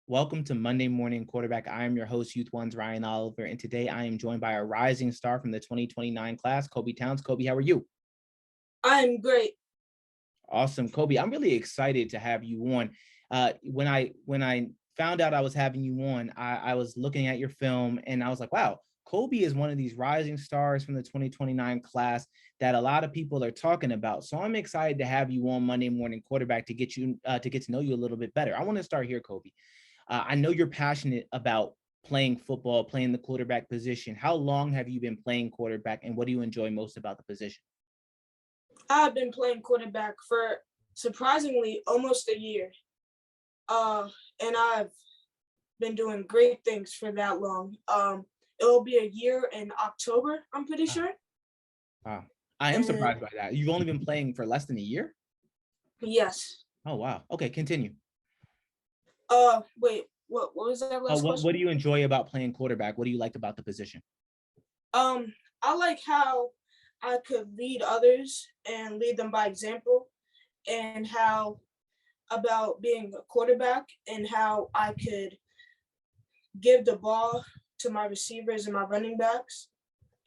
Welcome to Monday Morning Quarterback. I am your host, Youth One's Ryan Oliver, and today I am joined by a rising star from the 2029 class, Kobe Towns. Kobe, how are you? I'm great. Awesome, Kobe. I'm really excited to have you on. When I found out I was having you on, I was looking at your film and I was like, wow, Kobe is one of these rising stars from the 2029 class that a lot of people are talking about. So I'm excited to have you on Monday Morning Quarterback to get to know you a little bit better. I want to start here, Kobe. I know you're passionate about playing football, playing the quarterback position. How long have you been playing quarterback, and what do you enjoy most about the position? I've been playing quarterback for surprisingly almost a year. And I've been doing great things for that long. It'll be a year in October, I'm pretty sure. Wow. I am surprised by that. You've only been playing for less than a year? Yes. Oh, wow. Okay, continue. Wait, what was that last What question? do you enjoy about playing quarterback? What do you like about the position? I like how I could lead others and lead them by example, and how about being a quarterback and how I could give the ball to my receivers and my running backs.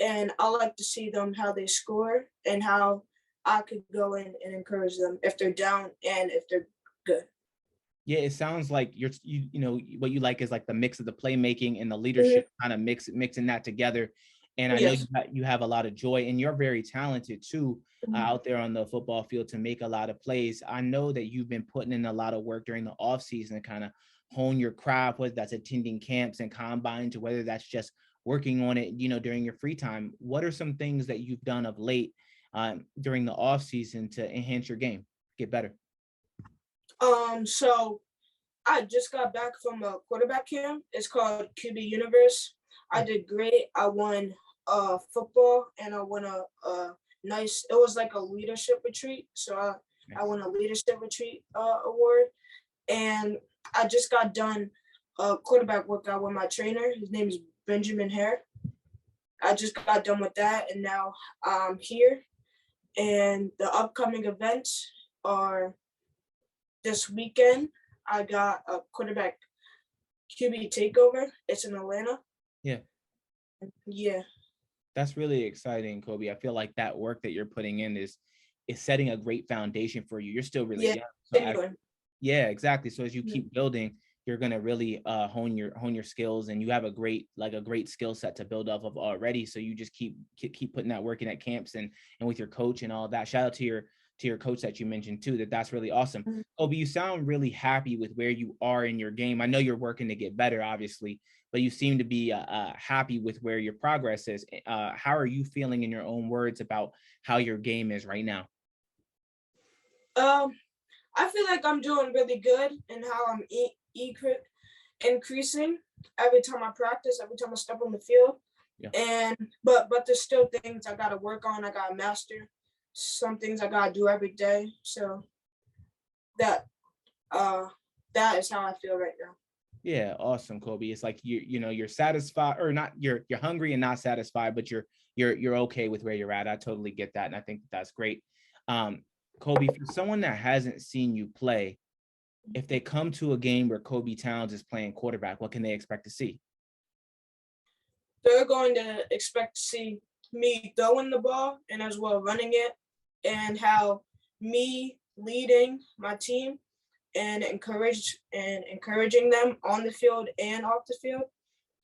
And I like to see them how they score and how I could go in and encourage them if they're down and if they're good. Yeah, it sounds like you know what you like is like the mix of the playmaking and the Mm-hmm. leadership, kind of mixing that together. And I know Yes. you have a lot of joy, and you're very talented too, Mm-hmm. out there on the football field to make a lot of plays. I know that you've been putting in a lot of work during the off season to kind of hone your craft, whether that's attending camps and combines, or whether that's just working on it, during your free time. What are some things that you've done of late during the off season to enhance your game, get better? So I just got back from a quarterback camp. It's called QB Universe. I did great. I won football, and I won a nice. It was like a leadership retreat. So I won a leadership retreat award, and I just got done a quarterback workout with my trainer. His name is Benjamin Hare. I just got done with that, and now I'm here. And the upcoming events are this weekend. I got a quarterback QB takeover. It's in Atlanta. Yeah. Yeah. That's really exciting, Kobe. I feel like that work that you're putting in is setting a great foundation for you. You're still really Yeah. young. So Anyway. yeah, exactly. So as you Mhm. keep building, you're gonna really hone your skills, and you have a great skill set to build off of already. So you just keep putting that work in at camps and with your coach and all that. Shout out to your coach that you mentioned too. That's really awesome. Mhm. Kobe, you sound really happy with where you are in your game. I know you're working to get better, obviously, but you seem to be happy with where your progress is. How are you feeling in your own words about how your game is right now? Um, I feel like I'm doing really good and how I'm increasing every time I practice, every time I step on the field. Yeah. And but there's still things I gotta work on. I gotta master some things I gotta do every day. So that uh that is how I feel right now. Yeah, awesome, Kobe. It's like you're satisfied, or not, you're hungry and not satisfied, but you're okay with where you're at. I totally get that, and I think that's great. Um, Kobe, for someone that hasn't seen you play, if they come to a game where Kobe Towns is playing quarterback, what can they expect to see? They're going to expect to see me throwing the ball and as well running it, and how me leading my team and encouraging them on the field and off the field,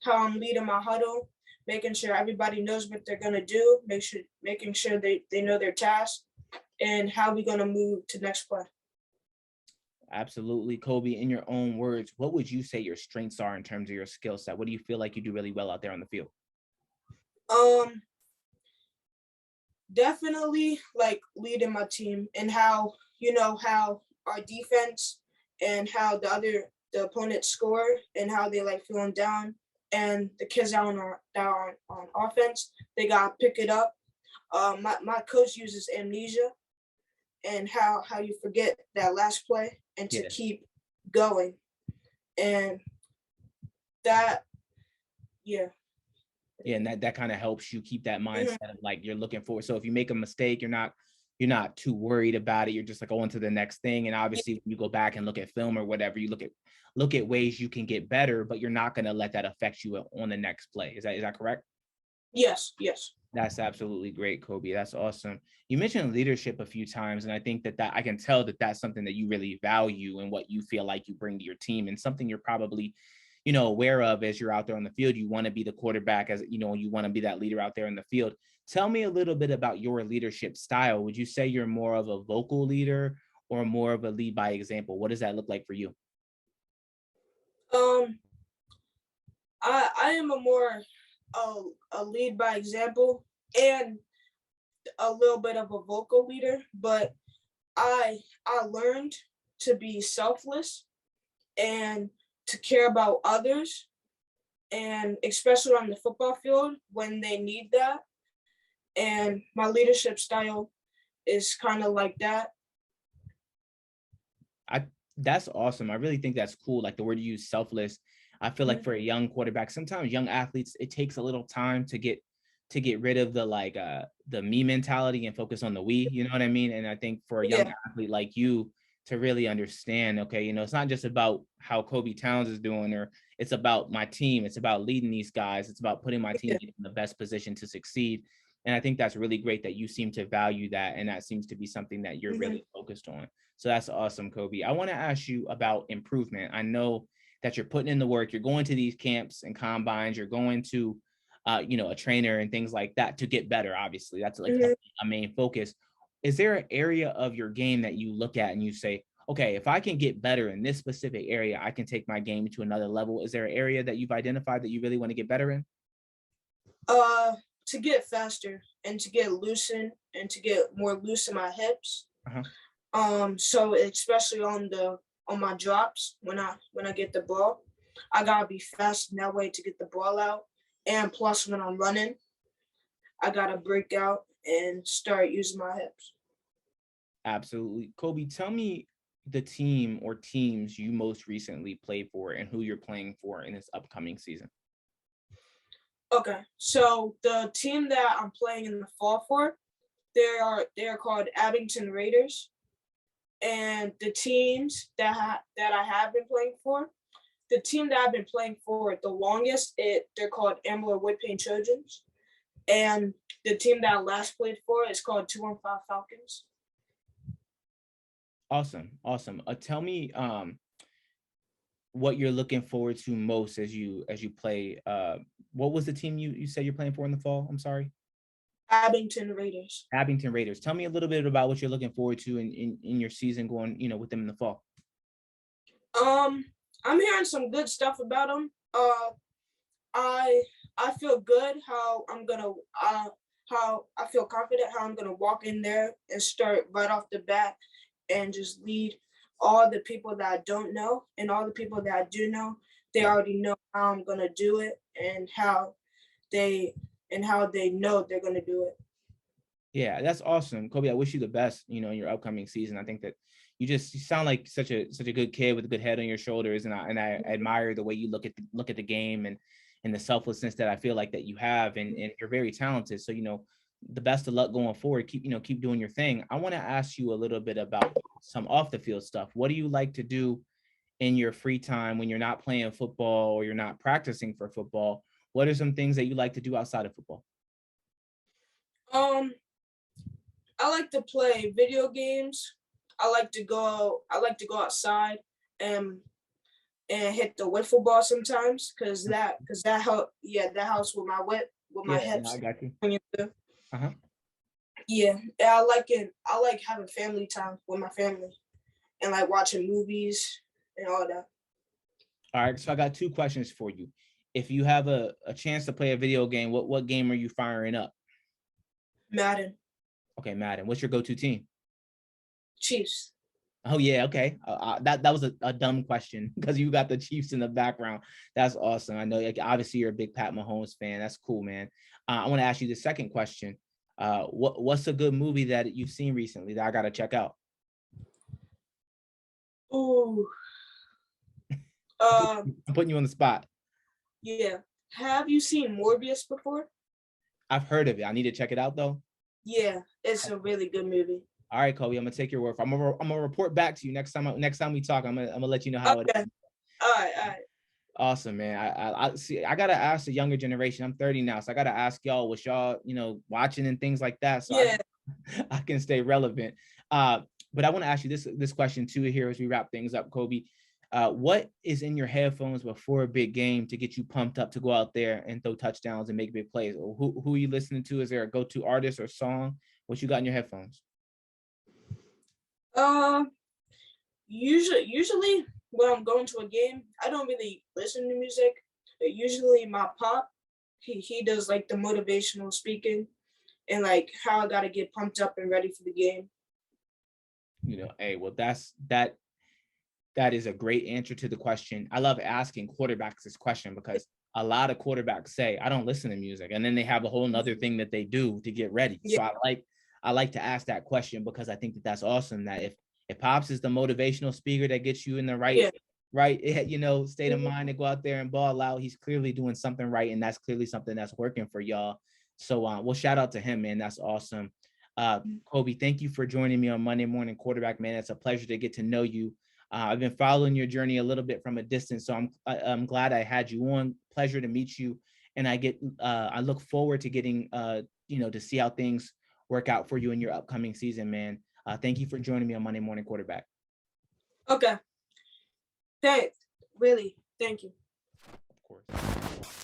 how I'm leading my huddle, making sure everybody knows what they're gonna do, making sure they know their task, and how we're gonna move to next play. Absolutely, Kobe. In your own words, what would you say your strengths are in terms of your skill set? What do you feel like you do really well out there on the field? Um, Definitely like leading my team, and how how our defense and how the opponents score and how they like feeling down, and the kids that are on offense, they gotta pick it up. My coach uses amnesia, and how you forget that last play and to Yeah. keep going, and that, yeah. Yeah, and that kind of helps you keep that Mhm. mindset of like you're looking forward. So if you make a mistake, you're not too worried about it. You're just like on to the next thing. And Yeah. obviously, when you go back and look at film or whatever, you look at ways you can get better, but you're not going to let that affect you on the next play. Is that correct? Yes, yes. That's absolutely great, Kobe. That's awesome. You mentioned leadership a few times, and I think that I can tell that that's something that you really value and what you feel like you bring to your team, and something you're probably, aware of as you're out there on the field. You want to be the quarterback, as you want to be that leader out there in the field. Tell me a little bit about your leadership style. Would you say you're more of a vocal leader or more of a lead by example? What does that look like for you? Um, I am a more a lead by example and a little bit of a vocal leader, but I learned to be selfless and to care about others, and especially on the football field when they need that. And my leadership style is kind of like that. I That's awesome. I really think that's cool. Like the word you use, selfless. I feel like Mhm. for a young quarterback, sometimes young athletes, it takes a little time to get rid of the me mentality and focus on the we. You know what I mean? And I think for a young Yeah. athlete like you to really understand, okay, it's not just about how Kobe Towns is doing, or it's about my team. It's about leading these guys. It's about putting my team Yeah. in the best position to succeed. And I think that's really great that you seem to value that, and that seems to be something that you're Mhm. really focused on. So that's awesome, Kobe. I want to ask you about improvement. I know that you're putting in the work. You're going to these camps and combines. You're going to, a trainer and things like that to get better. Obviously, that's like Mhm. a main focus. Is there an area of your game that you look at and you say, okay, if I can get better in this specific area, I can take my game to another level? Is there an area that you've identified that you really want to get better in? Uh, to get faster and to get loosen and to get more loose in my hips. Uh-huh. So especially on my drops when I get the ball, I gotta be fast in that way to get the ball out. And plus, when I'm running, I gotta break out and start using my hips. Absolutely. Kobe, tell me the team or teams you most recently played for and who you're playing for in this upcoming season. Okay, so the team that I'm playing in the fall for, they are called Abington Raiders, and the teams that I have been playing for, the team that I've been playing for the longest, they're called Ambler Woodpain Trojans, and the team that I last played for is called 215 Falcons. Awesome. Awesome. Tell me what you're looking forward to most as you play. What was the team you said you're playing for in the fall? I'm sorry. Abington Raiders. Abington Raiders. Tell me a little bit about what you're looking forward to in your season going, with them in the fall. Um, I'm hearing some good stuff about them. I I feel good how I feel confident how I'm gonna walk in there and start right off the bat and just lead all the people that I don't know and all the people that I do know. They Yeah. already know how I'm gonna do it they and how they know they're gonna do it. Yeah, that's awesome, Kobe. I wish you the best, in your upcoming season. I think that you sound like such a good kid with a good head on your shoulders, and I admire the way you look at the game and the selflessness that I feel like that you have, and you're very talented. So the best of luck going forward. Keep doing your thing. I want to ask you a little bit about some off the field stuff. What do you like to do in your free time when you're not playing football or you're not practicing for football? What are some things that you like to do outside of football? Um, I like to play video games. I like to go outside and hit the wiffle ball sometimes because that helps with my Yeah, no, I hips. got you. Uh-huh. Yeah, and I like it. I like having family time with my family and like watching movies and all that. All right, so I got two questions for you. If you have a chance to play a video game, what game are you firing up? Madden, Okay, Madden. What's your go-to team? Chiefs. Oh yeah, okay. That was a dumb question because you got the Chiefs in the background. That's awesome. I know, like, obviously you're a big Pat Mahomes fan. That's cool, man. I want to ask you the second question. What's a good movie that you've seen recently that I got to check out? Ooh. I'm put- Um. I'm putting you on the spot. Yeah. Have you seen Morbius before? I've heard of it. I need to check it out though. Yeah, it's a really good movie. All right, Kobe, I'm gonna take your word for it. I'm gonna report back to you next time we talk. I'm gonna let you know how it Okay. is. All right. Awesome, man. I see. I gotta ask the younger generation. I'm 30 now, so I gotta ask y'all what y'all watching and things like that. So Yeah. I can stay relevant. But I want to ask you this question too here as we wrap things up, Kobe. What is in your headphones before a big game to get you pumped up to go out there and throw touchdowns and make big plays? Or who are you listening to? Is there a go-to artist or song? What you got in your headphones? Uh, usually when I'm going to a game, I don't really listen to music. Usually my pop, he does like the motivational speaking and like how I gotta get pumped up and ready for the game. Hey, well, that is a great answer to the question. I love asking quarterbacks this question because a lot of quarterbacks say, I don't listen to music. And then they have a whole nother thing that they do to get ready. Yeah. So I like to ask that question because I think that that's awesome. That if Pops is the motivational speaker that gets you in the Yeah. right, state of mind to go out there and ball out, he's clearly doing something right. And that's clearly something that's working for y'all. So well, shout out to him, man. That's awesome. Kobe, thank you for joining me on Monday Morning Quarterback, man. It's a pleasure to get to know you. I've been following your journey a little bit from a distance, so I'm glad I had you on. Pleasure to meet you, and I look forward to getting to see how things work out for you in your upcoming season, man. Thank you for joining me on Monday Morning Quarterback. Okay. Thanks. Really. Thank you. Of course.